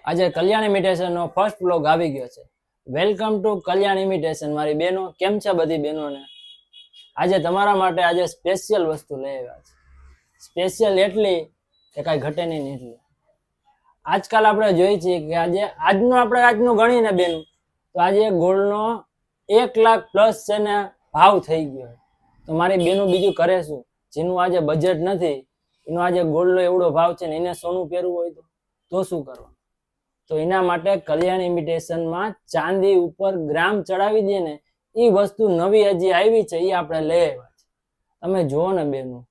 આજે કલ્યાણ ઇમિટેશન નો first vlog આવી ગયો છે. Welcome to Kalyan imitation. મારી બહેનો કેમ છે? બધી બહેનોને આજે તમારા માટે આજે સ્પેશિયલ વસ્તુ લઈ આવ્યા છે. સ્પેશિયલ એટલી કે કાંઈ ઘટે નહીં એટલી. આજકાલ આપણે જોઈએ છીએ કે આજનું ગણીને બેન તો આજે ગોલ્ડનો 1 લાખ પ્લસ છે ને ભાવ થઈ ગયો. તો મારી બેનું બીજું કરે શું? જેનું આજે બજેટ નથી એનો આજે ગોલ્ડનો એવડો ભાવ છે ને એને સોનું પહેરવું હોય તો શું કરવાનું? તો એના માટે કલ્યાણ ઇમિટેશનમાં ચાંદી ઉપર ગ્રામ ચડાવી દે ને એ વસ્તુ નવી હજી આવી છે, એ આપણે લઈ આવ્યા છે. તમે જુઓ ને બેનું,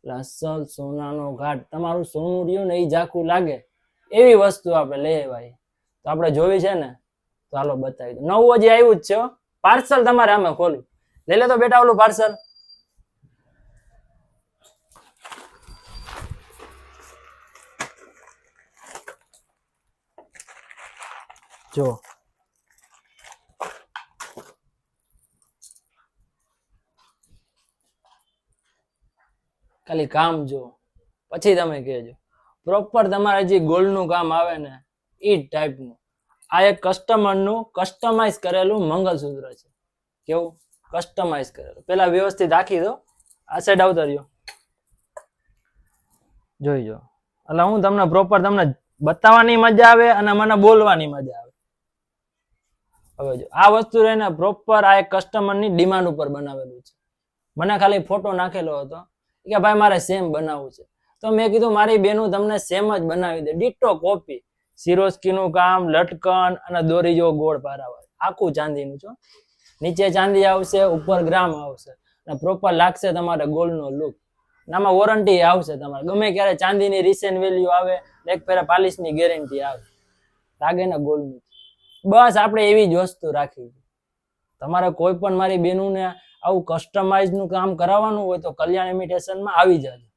અસલ સોનાનો ઘાટ, તમારું સોનું રહ્યું ને એ ઝાખું લાગે એવી વસ્તુ આપણે લઈ આવ્યા. તો આપણે જોવી છે ને, તો હાલો બતાવી દો. નવું હજી આવ્યું જ છે. પાર્સલ તમારે આમે ખોલું લઈ લે તો બેટા ઓલું પાર્સલ. જો ખાલી કામ જો, પછી તમે કહેજો. પ્રોપર તમારે જે ગોલ્ડનું કામ આવે ને એ ટાઈપનું. આ એક કસ્ટમરનું કસ્ટમાઇઝ કરેલું મંગલસૂત્ર છે. કેવું કસ્ટમાઇઝ કરેલું? પેલા વ્યવસ્થિત રાખી દો. આ સાઈડ આવતા રહ્યો, જોઈ જો. એટલે હું તમને પ્રોપર તમને બતાવવાની મજા આવે અને મને બોલવાની મજા આવે. હવે જો આ વસ્તુ રહીને પ્રોપર આ એક કસ્ટમરની ડિમાન્ડ ઉપર બનાવેલું છે. મને ખાલી ફોટો નાખેલો હતો કે ભાઈ મારે સેમ બનાવવું છે. તો મેં કીધું મારી બેનું તમને સેમ જ બનાવી દે, ડિટ્ટો કોપી. સિરોસ્કીનું કામ, લટકન અને દોરી જેવો ગોળ પારાવા, આખું ચાંદીનું છે. નીચે ચાંદી આવશે, ઉપર ગ્રામ આવશે અને પ્રોપર લાગશે તમારે ગોલ્ડનો લુક. આમાં વોરંટી આવશે તમારે. ગમે ક્યારે ચાંદીની રિસેલ વેલ્યુ આવે, એક ફેરા પાલિશની ગેરંટી આવે, લાગે ને ગોલ્ડની. બસ આપણે એવી જ વસ્તુ રાખી. તમારે કોઈ પણ મારી બેનુંને આવું કસ્ટમાઇઝ નું કામ કરાવવાનું હોય તો કલ્યાણ ઇમિટેશનમાં આવી જાય.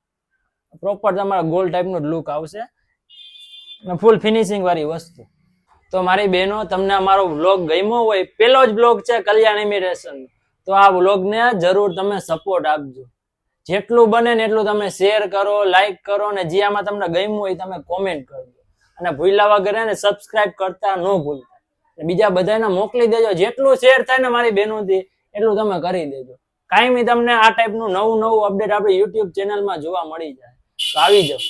પ્રોપર તમારા ગોલ્ડ ટાઈપનો લુક આવશે અને ફૂલ ફિનિશિંગ વાળી વસ્તુ. તો મારી બહેનો, તમને અમારો વ્લોગ ગમ્યો હોય, પેલો જ વ્લોગ છે કલ્યાણ ઇમિટેશન, તો આ વ્લોગને જરૂર તમે સપોર્ટ આપજો. જેટલું બને ને એટલું તમે શેર કરો, લાઈક કરો, અને જે આમાં તમને ગમ્યું હોય તમે કોમેન્ટ કરજો. અને ભૂલ્યા વગર ને સબસ્ક્રાઇબ કરતા ન ભૂલતા. બીજા બધાને મોકલી દેજો. જેટલું શેર થાય ને મારી બહેનોથી એટલું તમે કરી દેજો. કાયમી તમને આ ટાઈપનું નવું અપડેટ આપણી યુટ્યુબ ચેનલમાં જોવા મળી જાય. તો આવી જાઓ.